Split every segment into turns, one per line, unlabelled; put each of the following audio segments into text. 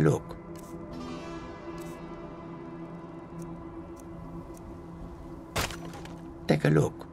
Look. Take a look.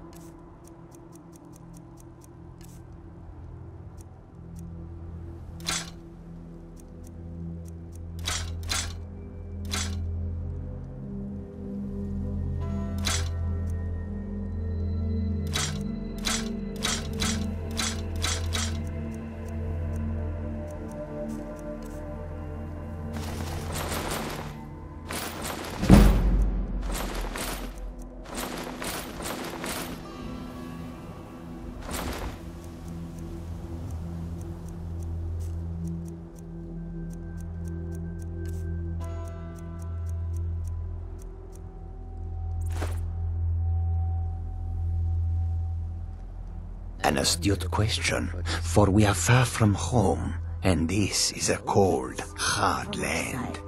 An astute question, for we are far from home, and this is a cold, hard land.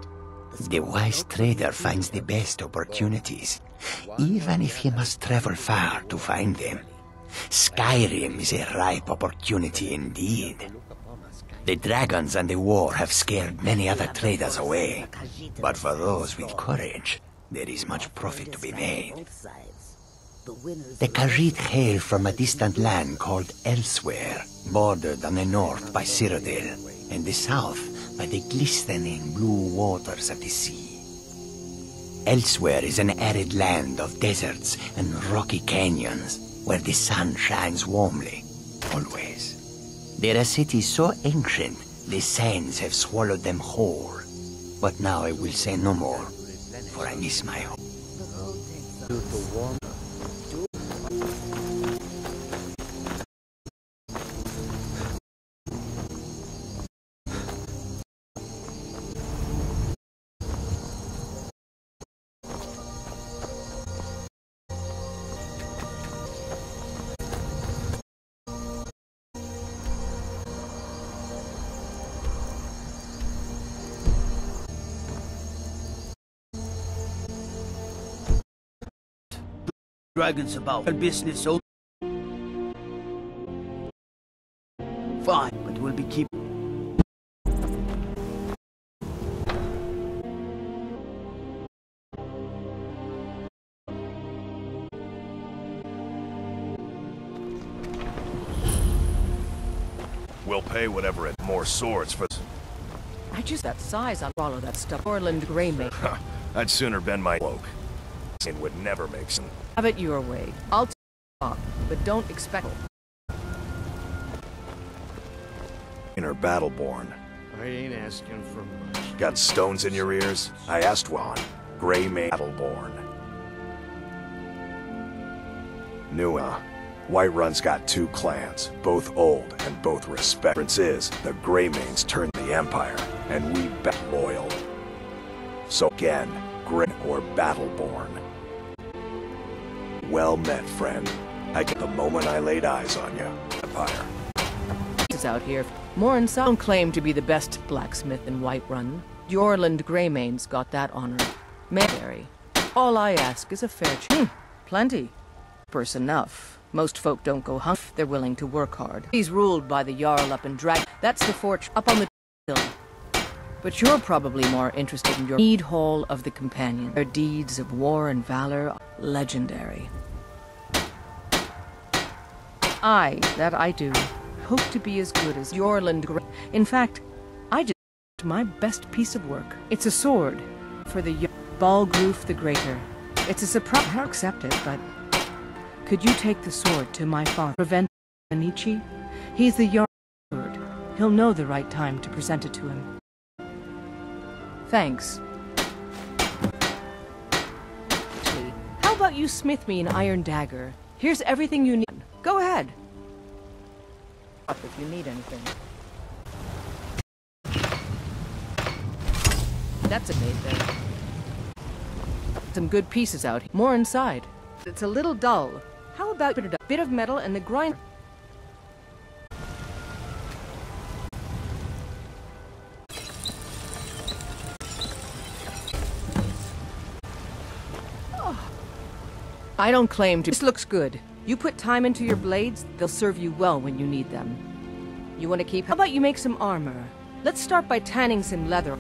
The wise trader finds the best opportunities, even if he must travel far to find them. Skyrim is a ripe opportunity indeed. The dragons and the war have scared many other traders away, but for those with courage, there is much profit to be made. The Khajiit hail from a distant land called Elsewhere, bordered on the north by Cyrodiil, and the south by the glistening blue waters of the sea. Elsewhere is an arid land of deserts and rocky canyons, where the sun shines warmly, always. There are cities so ancient, the sands have swallowed them whole. But now I will say no more, for I miss my home.
Dragons about business, so fine, but we'll be keep.
We'll pay whatever it more swords for.
I just that size, I'll follow that stuff. Orland Greymane.
I'd sooner bend my cloak. It would never make sense.
Have it your way. I'll talk, but don't expect.
Inner Battleborn.
I ain't asking for much.
Got stones in your ears? I asked one. Greymane Battleborn. Nua. Whiterun's got two clans, both old and both respected. Difference is, the Greymanes turned the Empire, and we bet loyal. So again, Grey or Battleborn. Well met, friend. I get the moment I laid eyes on you, Empire.
Is out here. Morin don't claim to be the best blacksmith in Whiterun. Orland Greymane's got that honor. Mary. All I ask is a fair plenty. Purse enough. Most folk don't go hungry. They're willing to work hard. He's ruled by the Jarl up in Drag. That's the fortune up on the hill. But you're probably more interested in your Mead Hall of the Companion. Their deeds of war and valor are legendary. That I do. Hope to be as good as Orland Grey. In fact, I just my best piece of work. It's a sword for the Balgroof the Greater. It's a surprise. I don't accept it, but could you take the sword to my father? Prevent Anichi? He's the Jarl. He'll know the right time to present it to him. Thanks. How about you smith me an iron dagger? Here's everything you need. Go ahead. If you need anything. That's a made there. Some good pieces out here. More inside. It's a little dull. How about a bit of metal and the grinder? I don't claim to. This looks good. You put time into your blades, they'll serve you well when you need them. You want to keep. How about you make some armor? Let's start by tanning some leather.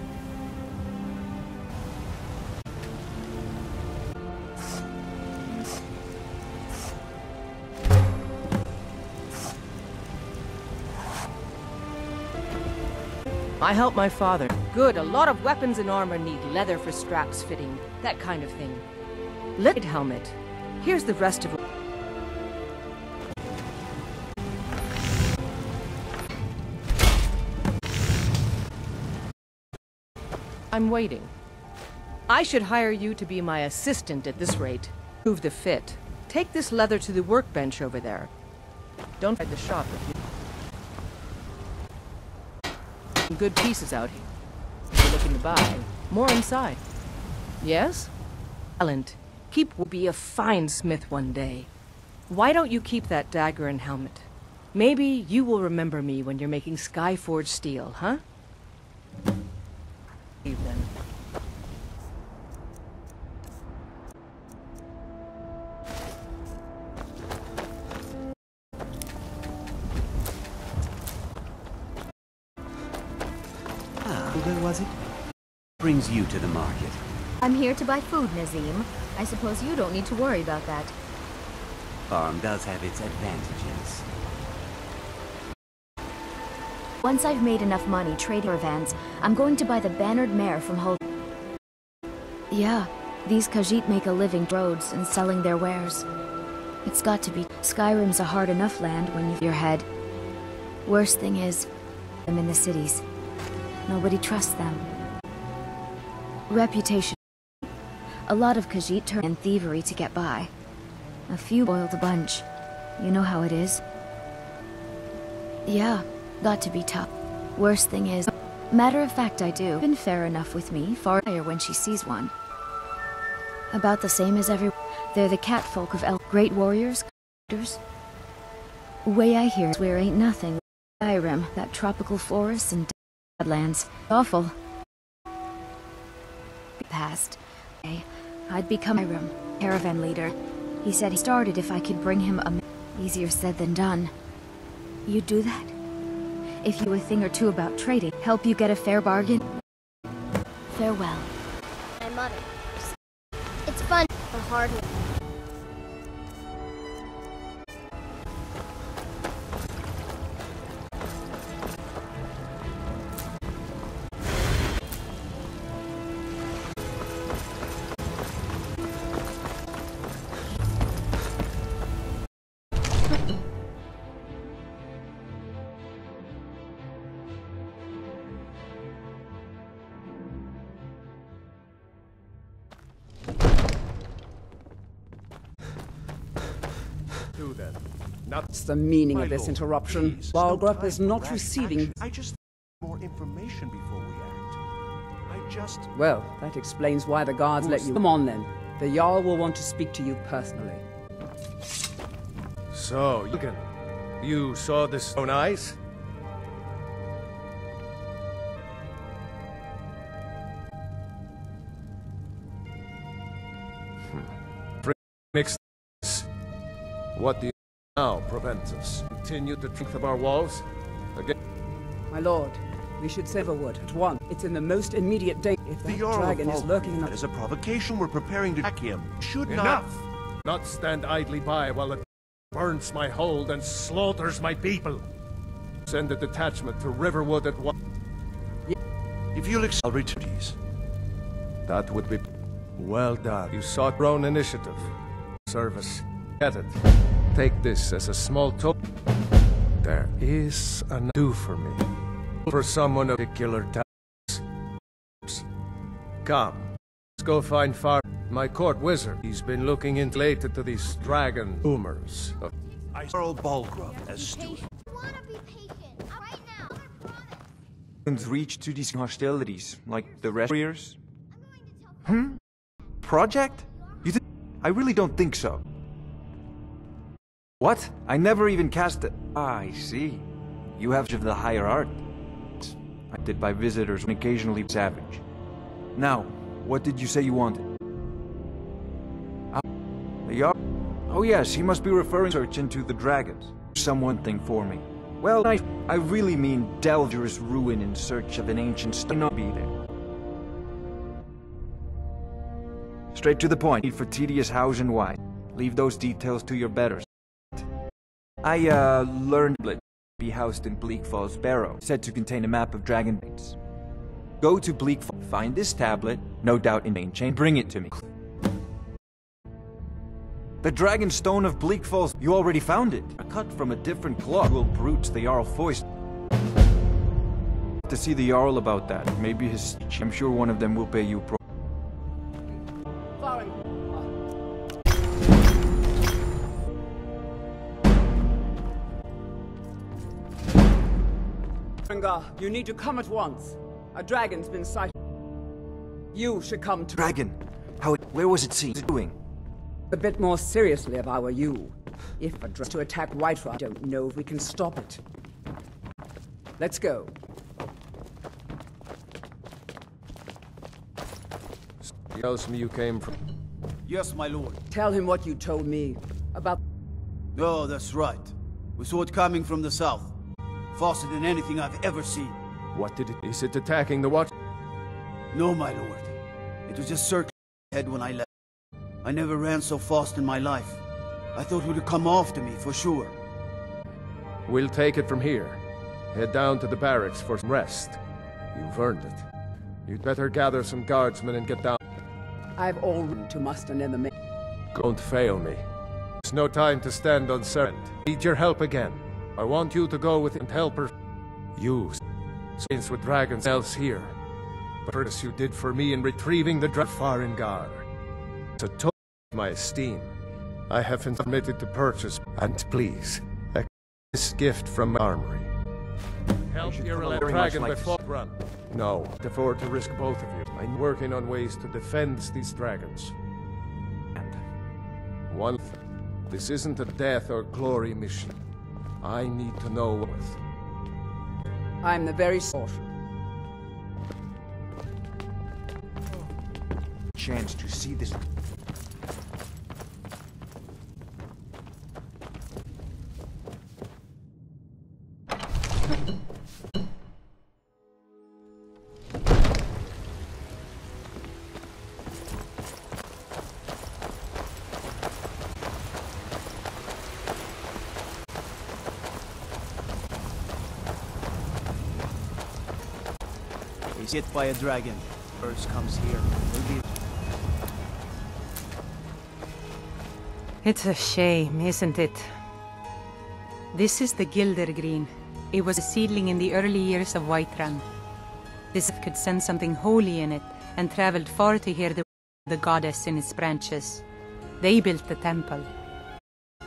I helped my father. Good, a lot of weapons and armor need leather for straps fitting, that kind of thing. Lead helmet. Here's the rest of it. I'm waiting. I should hire you to be my assistant at this rate. Prove the fit. Take this leather to the workbench over there. Don't hide the shop if you... Good pieces out here. If you're looking to buy, more inside. Yes? Talent. Will be a fine smith one day. Why don't you keep that dagger and helmet? Maybe you will remember me when you're making Skyforged steel, huh? Then.
Where was it? Brings you to the market.
I'm here to buy food, Nazim. I suppose you don't need to worry about that.
Farm does have its advantages.
Once I've made enough money trading caravans, I'm going to buy the bannered mare from Holt. Yeah, these Khajiit make a living roads and selling their wares. It's got to be. Skyrim's a hard enough land when you're your head. Worst thing is, I'm in the cities. Nobody trusts them. Reputation. A lot of Khajiit turn in thievery to get by. A few boiled a bunch. You know how it is. Yeah, got to be tough. Worst thing is, matter of fact I do. Been fair enough with me, far higher when she sees one. About the same as everyone. They're the catfolk of great warriors, way I hear where ain't nothing. Skyrim, that tropical forest and lands. Awful. Past. I'd become Skyrim caravan leader. He said he started if I could bring him a... Easier said than done. You'd do that? If you knew a thing or two about trading, help you get a fair bargain? Farewell.
My mother. It's fun for hard.
What's the meaning of this interruption? Walgrup is not receiving...
I just more information before we act.
Well, that explains why the guards let you... Come on then. The Jarl will want to speak to you personally.
So, you saw this own eyes? Mix this. What do you now prevent us? Continue the strength of our walls? Again?
My lord, we should Silverwood at once. It's in the most immediate danger. If that dragon is lurking in the...
That is a provocation. We're preparing to attack him. Should not stand idly by while it burns my hold and slaughters my people. Send a detachment to Riverwood at once. If you'll accept returns, that would be well done. You sought your own initiative. Service. Get it. Take this as a small token. There is a do for me. For someone of particular talents. Come. Let's go find my court wizard. He's been looking into related to these dragon rumors. Earl Balgrove as steward.
Reach to these hostilities, like the warriors? Project? You think? I really don't think so. What? I never even cast it. Ah, I see. You have of the higher art. I did by visitors and occasionally savage. Now, what did you say you wanted? Oh yes, he must be referring to search into the dragons. Someone thing for me. Well, I really mean Delver's ruin in search of an ancient stone. Not be there. Straight to the point. Need for tedious house and why. Leave those details to your betters. I learned it be housed in Bleak Falls Barrow, said to contain a map of dragon baits. Go to Bleakfall, find this tablet, no doubt in main chain, bring it to me. The Dragon Stone of Bleakfalls, you already found it. Cut from a different cloth. Will brutes the Jarl foist. To see the Jarl about that. Maybe his... I'm sure one of them will pay you pro...
You need to come at once. A dragon's been sighted. You should come to...
Dragon? How... Where was it seen? Doing?
A bit more seriously if I were you. If a dragon to attack Whiterun, I don't know if we can stop it. Let's go.
Tells me you came from...
Yes, my lord.
Tell him what you told me about...
Oh, that's right. We saw it coming from the south. Faster than anything I've ever seen.
What did it... Is it attacking the watch?
No, my lord. It was just circling ahead when I left. I never ran so fast in my life. I thought it would come after me, for sure.
We'll take it from here. Head down to the barracks for some rest. You've earned it. You'd better gather some guardsmen and get down.
I've already to muster an enemy.
Don't fail me. There's no time to stand uncertain. Need your help again. I want you to go with and help her. Use saints with dragons else here. But as you did for me in retrieving the Farengar. It's a token of my esteem. I have been permitted to purchase, and please, accept this gift from my armory. Help your dragon before run. No, I afford to risk both of you. I'm working on ways to defend these dragons. And one thing, this isn't a death or glory mission. I need to know with.
I'm the very sort.
Chance to see this.
He's hit by a dragon. First comes here.
It's a shame, isn't it? This is the Gildergreen. It was a seedling in the early years of Whiterun. This could sense something holy in it, and traveled far to hear the goddess in its branches. They built the temple.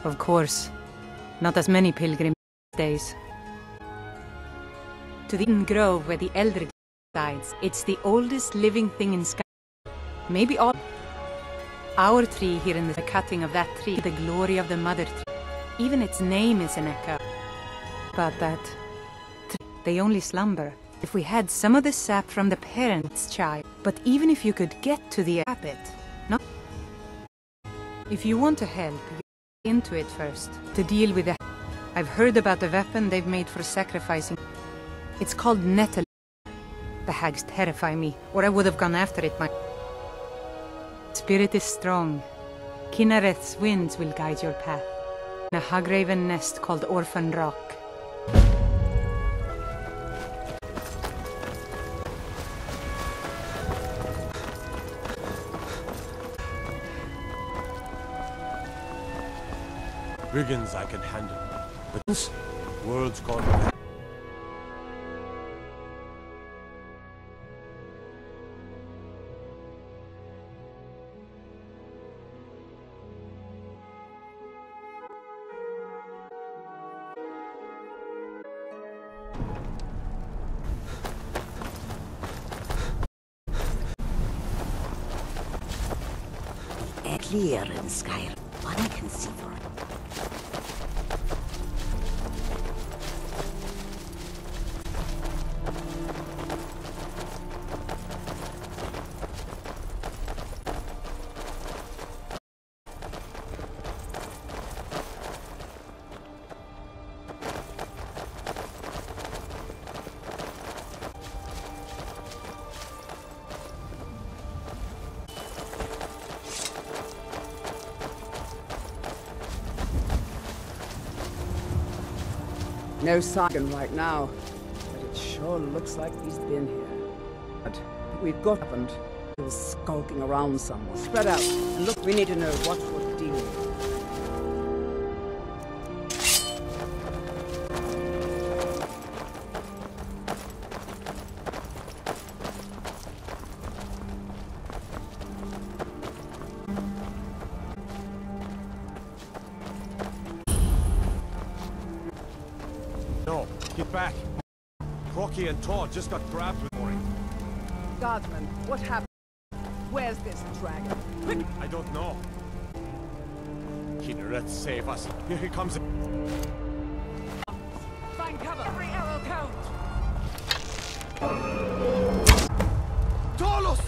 Of course, not as many pilgrims these days. To the grove where the elder dies, it's the oldest living thing in Skyrim. Maybe all. Our tree here in the cutting of that tree, the glory of the mother tree. Even its name is an echo. About that, they only slumber. If we had some of the sap from the parent's child, but even if you could get to the habit, no. If you want to help, you get into it first, to deal with the... I've heard about the weapon they've made for sacrificing. It's called nettle. The hags terrify me, or I would have gone after it myself. Spirit is strong. Kinnereth's winds will guide your path. In a Hagraven nest called Orphan Rock.
Brigands I can handle. But this world's gone.
Clear in Skyrim. One can see for it.
No sign right now, but it sure looks like he's been here. We've got happened. He was skulking around somewhere. Spread out, and look, we need to know what we're dealing with.
No, get back. Crocky and Todd just got grabbed with Mori.
Guardsman, what happened? Where's this dragon? Quick!
I don't know. Let's save us. Here he comes.
Find cover! Every arrow counts!
Talos!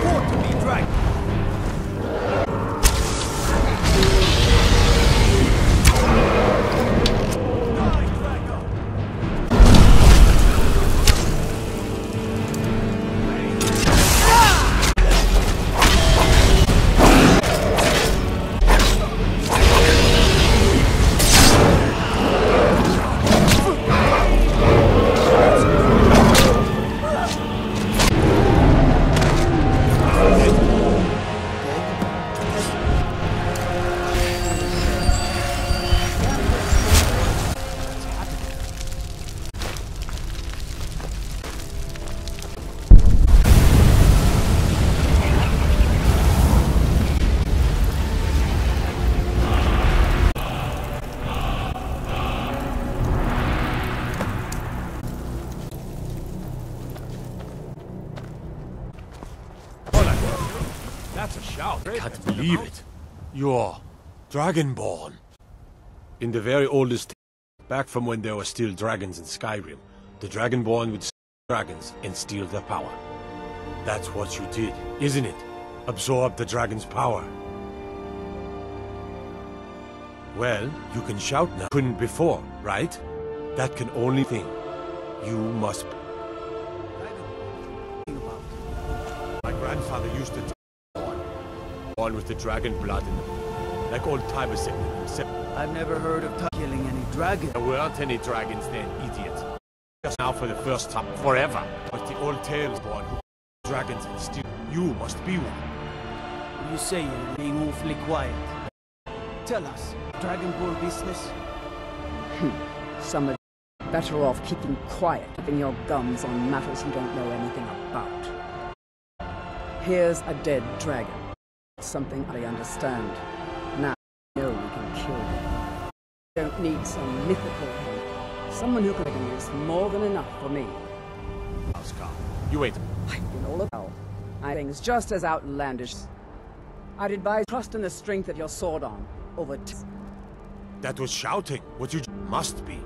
Fought to be dragged.
That's a shout. I can't believe it. You're Dragonborn. In the very oldest, back from when there were still dragons in Skyrim, the Dragonborn would dragons and steal their power. That's what you did, isn't it? Absorb the dragon's power. Well, you can shout now. Couldn't before, right? That can only thing. You must. My grandfather used to born with the dragon blood in them, like old Tiber said himself.
I've never heard of killing any dragons.
There weren't any dragons then, idiot. Just now for the first time, forever. But the old tales born who dragons and steal. You must be one.
You say you're being awfully quiet. Tell us, Dragonborn business?
Some are better off keeping quiet, keeping your gums on matters you don't know anything about. Here's a dead dragon. Something I understand. Now I know we can kill him. Don't need some mythical help. Someone who can is more than enough for me.
Oscar, you wait.
I've been all about. I think it's just as outlandish. I'd advise trust in the strength of your sword arm over.
That was shouting. What you must be.